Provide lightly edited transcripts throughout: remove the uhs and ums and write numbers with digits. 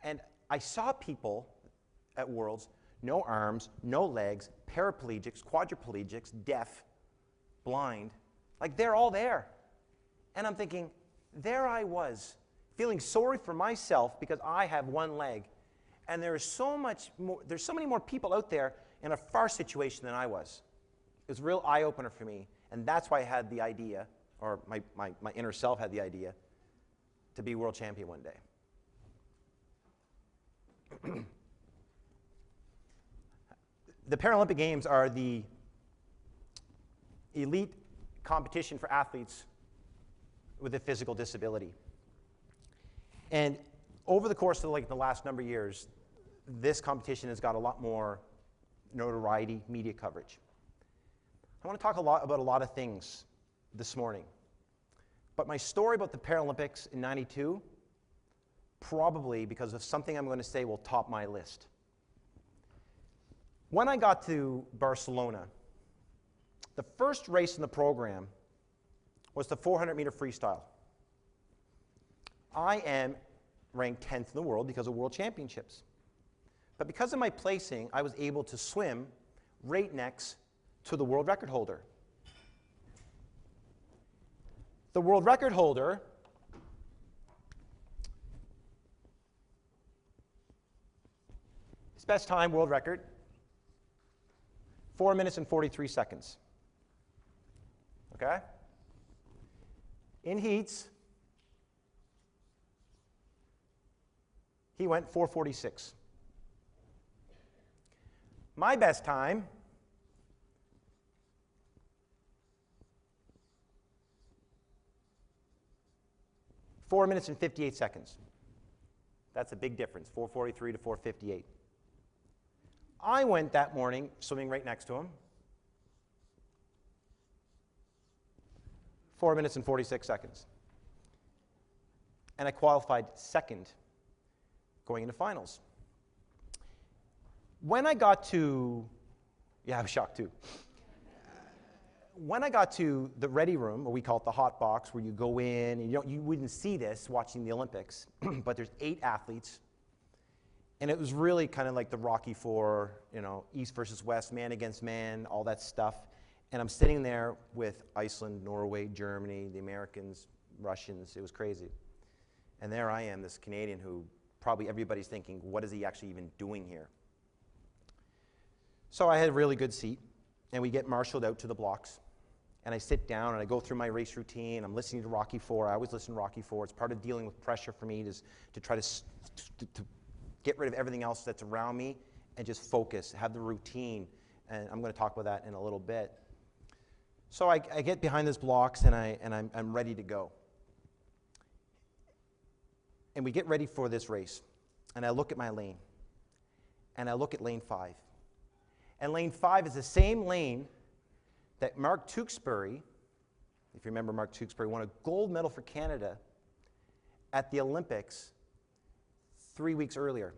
And I saw people at Worlds, no arms, no legs, paraplegics, quadriplegics, deaf, blind, like they're all there. And I'm thinking, there I was, feeling sorry for myself because I have one leg. And there's so many more people out there in a far situation than I was. It was a real eye-opener for me. And that's why I had the idea, or my inner self had the idea, to be world champion one day. The Paralympic Games are the elite competition for athletes with a physical disability. And over the course of the last number of years, this competition has got a lot more notoriety, media coverage. I want to talk about a lot of things this morning. But my story about the Paralympics in '92, probably because of something I'm going to say, will top my list. When I got to Barcelona, the first race in the program was the 400-meter freestyle. I am ranked 10th in the world because of World Championships. But because of my placing, I was able to swim right next to the world record holder. The world record holder his best time, world record, 4 minutes and 43 seconds. Okay? In heats, he went 4:46. My best time, (4 minutes and 58 seconds. That's a big difference, 4:43 to 4:58. I went that morning swimming right next to him. 4 minutes and 46 seconds. And I qualified second going into finals. When I got to, I was shocked too. When I got to the ready room, or we call it the hot box, where you go in, and you wouldn't see this watching the Olympics, but there's 8 athletes. And it was really kind of like the Rocky IV, East versus West, man against man, all that stuff. And I'm sitting there with Iceland, Norway, Germany, the Americans, Russians. It was crazy. And there I am, this Canadian who probably everybody's thinking, what is he actually even doing here? So I had a really good seat, and we get marshaled out to the blocks. And I sit down, and I go through my race routine. I'm listening to Rocky IV. I always listen to Rocky IV. It's part of dealing with pressure for me to try to get rid of everything else that's around me and just focus, have the routine. And I'm going to talk about that in a little bit. So I get behind these blocks, and I'm ready to go. And we get ready for this race. And I look at my lane. And I look at lane 5. And lane 5 is the same lane that Mark Tewksbury, if you remember Mark Tewksbury, won a gold medal for Canada at the Olympics 3 weeks earlier.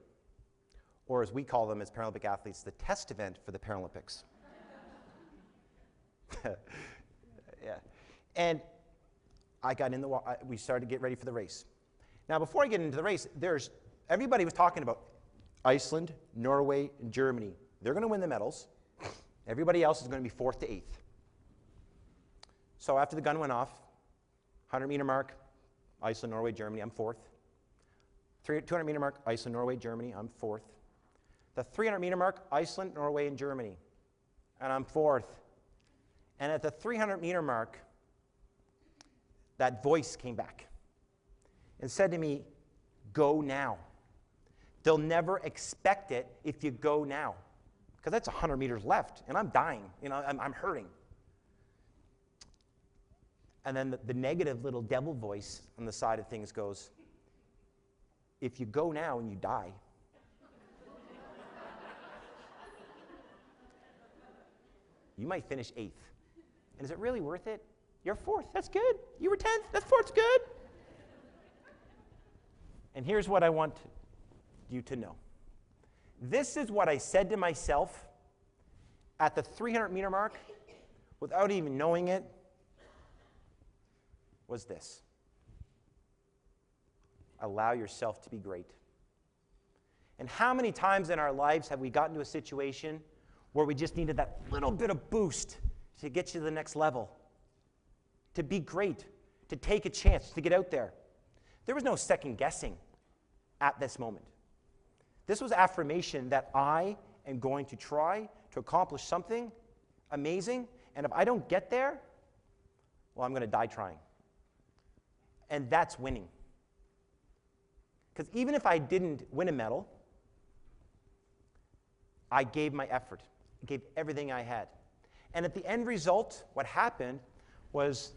Or as we call them as Paralympic athletes, the test event for the Paralympics. Yeah. And I got in the water. We started to get ready for the race. Now, before I get into the race, everybody was talking about Iceland, Norway, and Germany. They're going to win the medals. Everybody else is going to be 4th to 8th. So after the gun went off, 100-meter mark, Iceland, Norway, Germany, I'm 4th. 200-meter mark, Iceland, Norway, Germany, I'm 4th. The 300-meter mark, Iceland, Norway, and Germany, and I'm 4th. And at the 300-meter mark, that voice came back and said to me, go now. They'll never expect it if you go now. Because that's 100 meters left, and I'm dying. I'm hurting. And then the negative little devil voice on the side of things goes, if you go now and you die, you might finish 8th. And is it really worth it? You're 4th. That's good. You were 10th. That's 4th. Good. And here's what I want you to know. This is what I said to myself at the 300-meter mark, without even knowing it, was this. Allow yourself to be great. And how many times in our lives have we gotten to a situation where we just needed that little bit of boost to get you to the next level, to be great, to take a chance, to get out there? There was no second guessing at this moment. This was affirmation that I am going to try to accomplish something amazing, and if I don't get there, well, I'm going to die trying. And that's winning. Because even if I didn't win a medal, I gave my effort. I gave everything I had. And at the end result, what happened was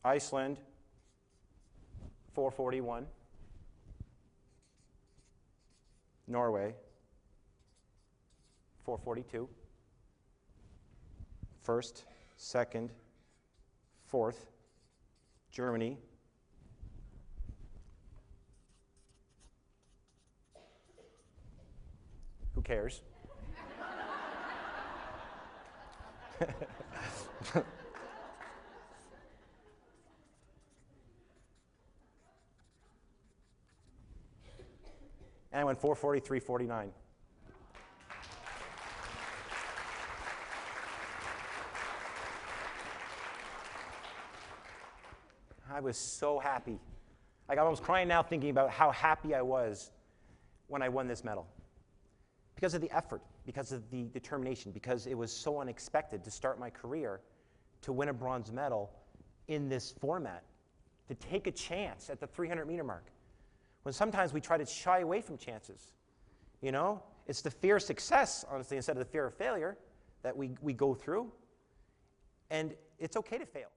Iceland, 441. Norway, 442. First, second, fourth. Germany, who cares? And I went 443.49. I was so happy. Like, I'm almost crying now thinking about how happy I was when I won this medal. Because of the effort, because of the determination, because it was so unexpected to start my career to win a bronze medal in this format, to take a chance at the 300-meter mark. When sometimes we try to shy away from chances. You know, it's the fear of success, honestly, instead of the fear of failure that we go through. And it's okay to fail.